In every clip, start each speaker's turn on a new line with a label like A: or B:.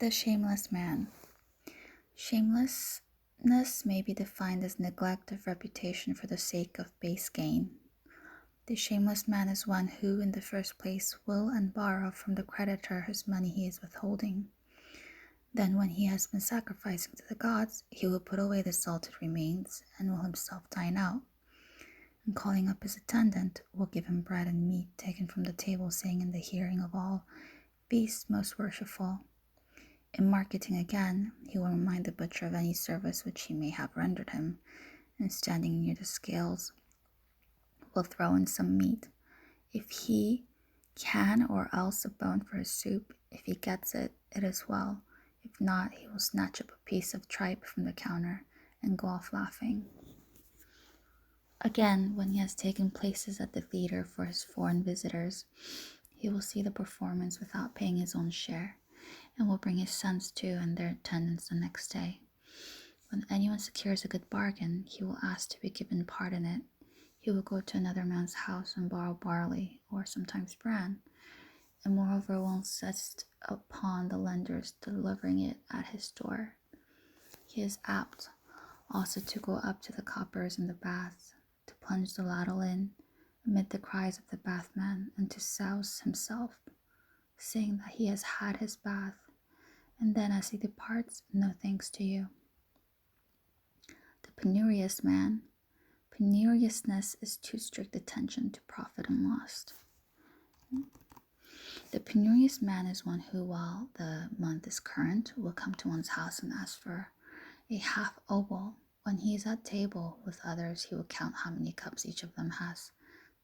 A: The shameless man. Shamelessness may be defined as neglect of reputation for the sake of base gain. The shameless man is one who, in the first place, will and borrow from the creditor whose money he is withholding. Then, when he has been sacrificing to the gods, he will put away the salted remains and will himself dine out. And calling up his attendant, will give him bread and meat taken from the table, saying in the hearing of all, "Beast most worshipful." In marketing again, he will remind the butcher of any service which he may have rendered him, and standing near the scales, will throw in some meat, if he can, or else a bone for his soup. If he gets it, it is well. If not, he will snatch up a piece of tripe from the counter and go off laughing. Again, when he has taken places at the theater for his foreign visitors, he will see the performance without paying his own share, and will bring his sons too and their attendants the next day. When anyone secures a good bargain, he will ask to be given part in it. He will go to another man's house and borrow barley, or sometimes bran, and moreover will insist upon the lender's delivering it at his door. He is apt also to go up to the coppers in the baths, to plunge the ladle in, amid the cries of the bathman, and to souse himself, saying that he has had his bath, and then as he departs, no thanks to you. The penurious man. Penuriousness is too strict attention to profit and loss. The penurious man is one who, while the month is current, will come to one's house and ask for a half obol. When he is at table with others, he will count how many cups each of them has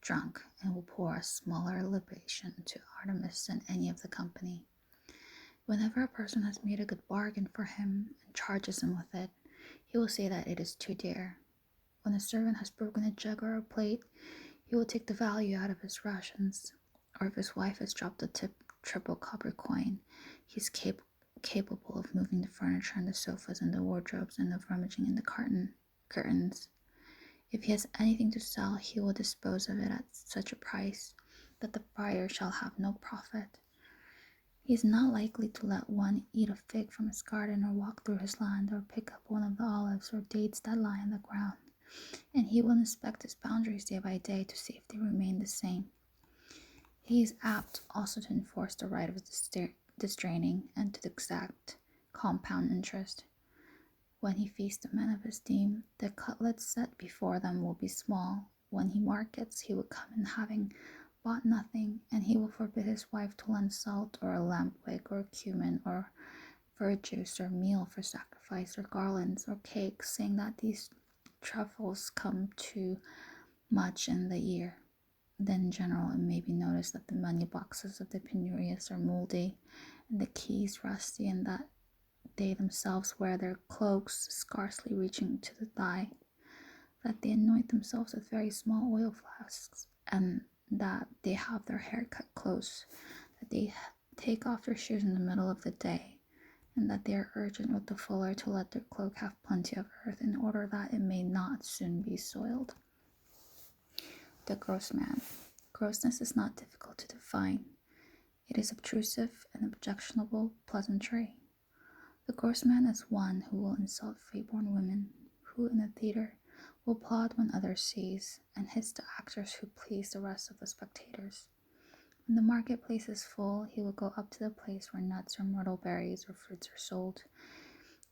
A: drunk, and will pour a smaller libation to Artemis than any of the company. Whenever a person has made a good bargain for him and charges him with it, he will say that it is too dear. When a servant has broken a jug or a plate, he will take the value out of his rations. Or if his wife has dropped a triple copper coin, he is capable of moving the furniture and the sofas and the wardrobes and of rummaging in the curtains. If he has anything to sell, he will dispose of it at such a price that the buyer shall have no profit. He is not likely to let one eat a fig from his garden, or walk through his land, or pick up one of the olives or dates that lie on the ground, and he will inspect his boundaries day by day to see if they remain the same. He is apt also to enforce the right of distraining and to exact compound interest. When he feasts the men of his deme, the cutlets set before them will be small. When he markets, he will come in having bought nothing, and he will forbid his wife to lend salt or a lampwick or cumin or verjuice or meal for sacrifice or garlands or cakes, saying that these truffles come too much in the year. Then in general it may be noticed that the money boxes of the penurious are moldy and the keys rusty, and that they themselves wear their cloaks scarcely reaching to the thigh, that they anoint themselves with very small oil flasks, and that they have their hair cut close, that they take off their shoes in the middle of the day, and that they are urgent with the fuller to let their cloak have plenty of earth in order that it may not soon be soiled. The gross man. Grossness is not difficult to define. It is obtrusive and objectionable pleasantry. The gross man is one who will insult free-born women, who in the theater will applaud when others cease, and hiss the actors who please the rest of the spectators. When the marketplace is full, he will go up to the place where nuts or myrtle berries or fruits are sold,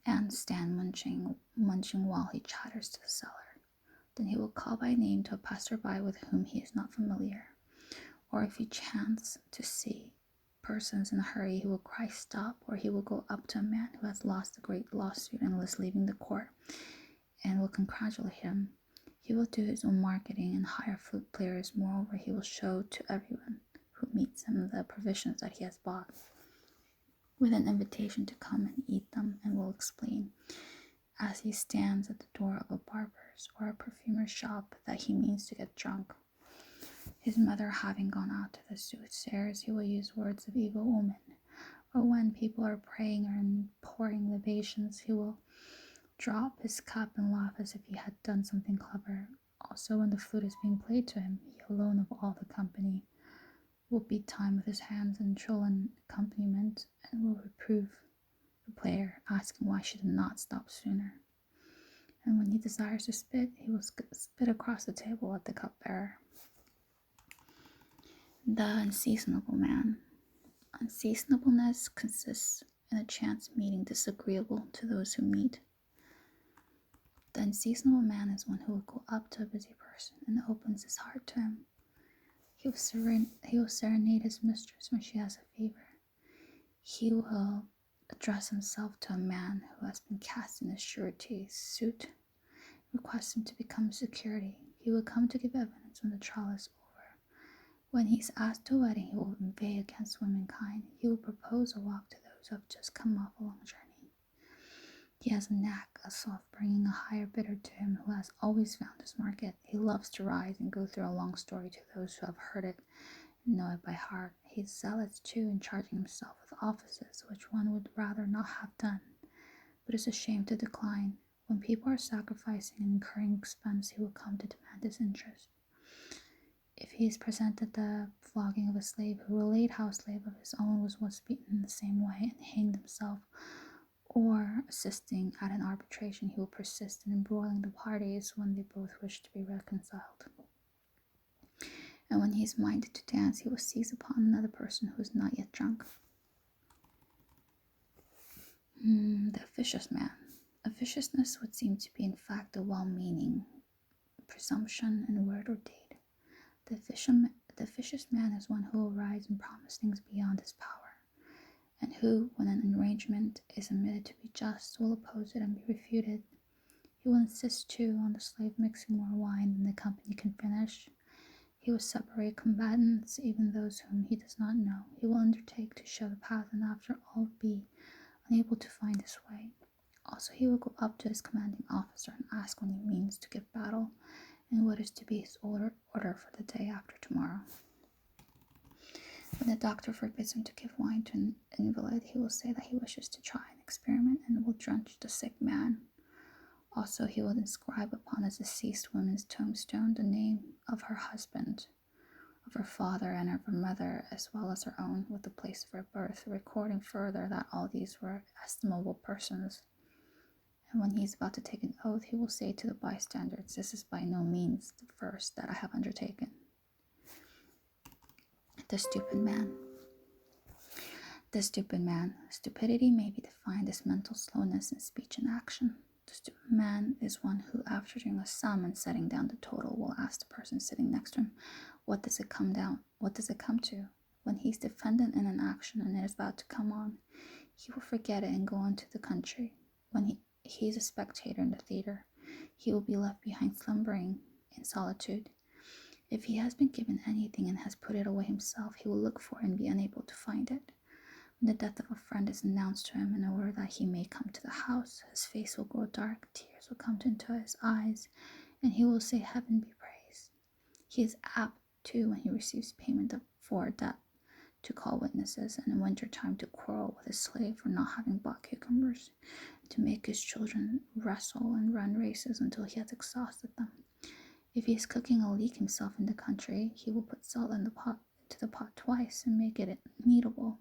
A: and stand munching while he chatters to the seller. Then he will call by name to a passerby with whom he is not familiar, or if he chance to see persons in a hurry, he will cry stop, or he will go up to a man who has lost a great lawsuit and is leaving the court, and will congratulate him. He will do his own marketing and hire flute players. Moreover, he will show to everyone who meets him the provisions that he has bought, with an invitation to come and eat them, and will explain, as he stands at the door of a barber's or a perfumer's shop, that he means to get drunk. His mother having gone out to the soothsayers, he will use words of evil omen, or when people are praying or pouring libations, he will drop his cup and laugh as if he had done something clever. Also, when the flute is being played to him, he alone of all the company will beat time with his hands and trill an accompaniment, and will reprove the player, asking why she did not stop sooner. And when he desires to spit, he will spit across the table at the cupbearer. The unseasonable man. Unseasonableness consists in a chance meeting disagreeable to those who meet. The unseasonable man is one who will go up to a busy person and opens his heart to him. He will serenade his mistress when she has a fever. He will address himself to a man who has been cast in a surety suit, request him to become security. He will come to give evidence when the trial is over. When he is asked to a wedding, he will inveigh against womankind. He will propose a walk to those who have just come off a long journey. He has a knack of bringing a higher bidder to him who has always found his market. He loves to rise and go through a long story to those who have heard it and know it by heart. He is zealous too in charging himself with offices which one would rather not have done, but is ashamed to decline. When people are sacrificing and incurring expense, he will come to demand his interest. If he is present at the flogging of a slave who relate how a slave of his own was once beaten in the same way and hanged himself, or assisting at an arbitration, he will persist in embroiling the parties when they both wish to be reconciled. And when he is minded to dance, he will seize upon another person who is not yet drunk. The officious man. Officiousness would seem to be in fact a well-meaning presumption in word or deed. The officious man is one who will rise and promise things beyond his power, and who, when an arrangement is admitted to be just, will oppose it and be refuted. He will insist too on the slave mixing more wine than the company can finish. He will separate combatants, even those whom he does not know. He will undertake to show the path, and after all be unable to find his way. Also, he will go up to his commanding officer and ask when he means to give battle, and what is to be his order for the day after tomorrow. When the doctor forbids him to give wine to an invalid, he will say that he wishes to try an experiment and will drench the sick man. Also, he will inscribe upon a deceased woman's tombstone the name of her husband, of her father, and of her mother, as well as her own, with the place of her birth, recording further that all these were estimable persons. And when he is about to take an oath, he will say to the bystanders, "This is by no means the first that I have undertaken." The stupid man. The stupid man. Stupidity may be defined as mental slowness in speech and action. The stupid man is one who, after doing a sum and setting down the total, will ask the person sitting next to him, what does it come to? When he is defendant in an action and it is about to come on, he will forget it and go on to the country. When he is a spectator in the theater, he will be left behind slumbering in solitude. If he has been given anything and has put it away himself, he will look for it and be unable to find it. When the death of a friend is announced to him in order that he may come to the house, his face will grow dark, tears will come into his eyes, and he will say, "Heaven be praised." He is apt, too, when he receives payment for a debt, to call witnesses, and in winter time to quarrel with his slave for not having bought cucumbers, to make his children wrestle and run races until he has exhausted them. If he is cooking a leek himself in the country, he will put salt into the pot twice and make it eatable.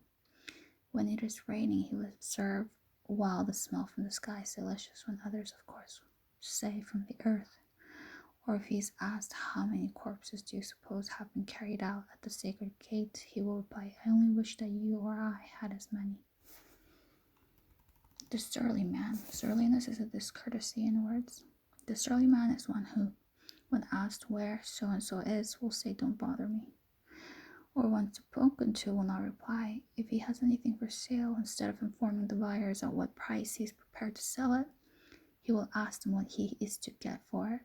A: When it is raining, he will observe while the smell from the sky is delicious, when others, of course, say from the earth. Or if he is asked, "How many corpses do you suppose have been carried out at the sacred gate?" he will reply, "I only wish that you or I had as many." The surly man. Surliness is a discourtesy in words. The surly man is one who, when asked where so-and-so is, will say, "Don't bother me." Or when spoken to, will not reply. If he has anything for sale, instead of informing the buyers at what price he is prepared to sell it, he will ask them what he is to get for it.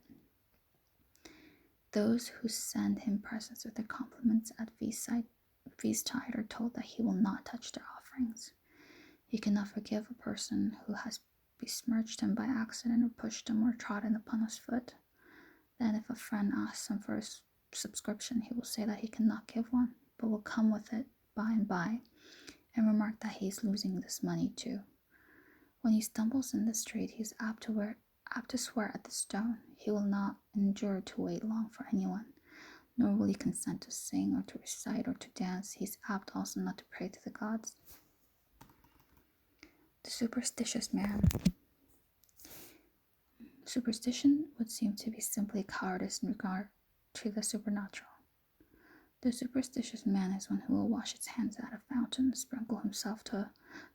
A: Those who send him presents with their compliments at feast-tide are told that he will not touch their offerings. He cannot forgive a person who has besmirched him by accident or pushed him or trodden upon his foot. Then if a friend asks him for his subscription, he will say that he cannot give one, but will come with it by and by, and remark that he is losing this money too. When he stumbles in the street, he is apt to swear at the stone. He will not endure to wait long for anyone, nor will he consent to sing or to recite or to dance. He is apt also not to pray to the gods. The superstitious man. Superstition would seem to be simply cowardice in regard to the supernatural. The superstitious man is one who will wash his hands at a fountain, sprinkle himself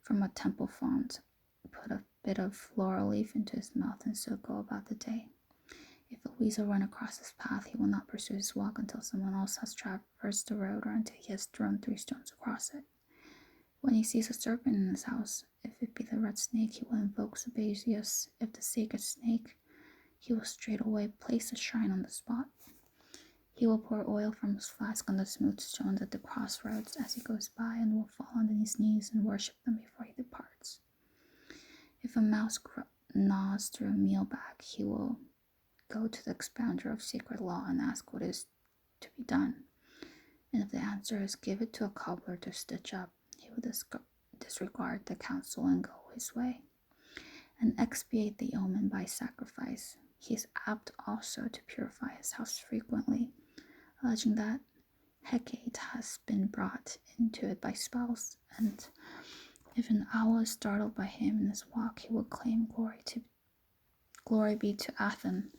A: from a temple font, put a bit of laurel leaf into his mouth, and so go about the day. If a weasel run across his path, he will not pursue his walk until someone else has traversed the road or until he has thrown 3 stones across it. When he sees a serpent in his house, if it be the red snake, he will invoke Sabazius. If the sacred snake, he will straightway place a shrine on the spot. He will pour oil from his flask on the smooth stones at the crossroads as he goes by, and will fall on his knees and worship them before he departs. If a mouse gnaws through a meal bag, he will go to the expounder of sacred law and ask what is to be done. And if the answer is give it to a cobbler to stitch up, he will disregard the counsel and go his way, and expiate the omen by sacrifice. He is apt also to purify his house frequently, alleging that Hecate has been brought into it by spells, and if an owl is startled by him in his walk, he will claim glory be to Athene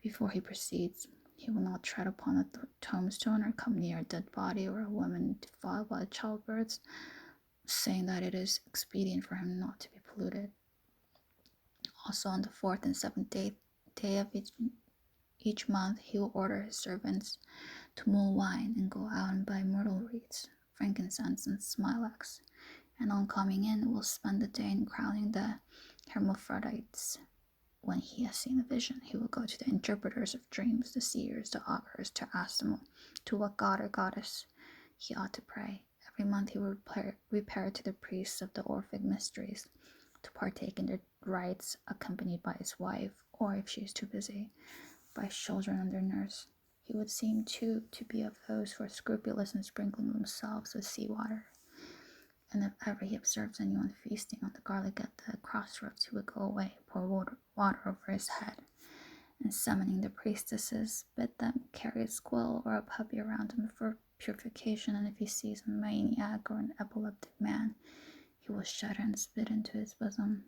A: before he proceeds. He will not tread upon a tombstone or come near a dead body or a woman defiled by childbirths, saying that it is expedient for him not to be polluted. Also on the 4th and 7th day of each month, he will order his servants to mull wine and go out and buy myrtle wreaths, frankincense, and smilax, and on coming in will spend the day in crowning the hermaphrodites. When he has seen a vision, he will go to the interpreters of dreams, the seers, the augurs, to ask them to what god or goddess he ought to pray. Every month he will repair to the priests of the Orphic mysteries to partake in their rites, accompanied by his wife, or if she is too busy, by his children under nurse. He would seem too to be of those who are scrupulous in sprinkling themselves with seawater. And if ever he observes anyone feasting on the garlic at the crossroads, he would go away, pour water over his head, and summoning the priestesses, bid them carry a squirrel or a puppy around him for purification. And if he sees a maniac or an epileptic man, he will shudder and spit into his bosom.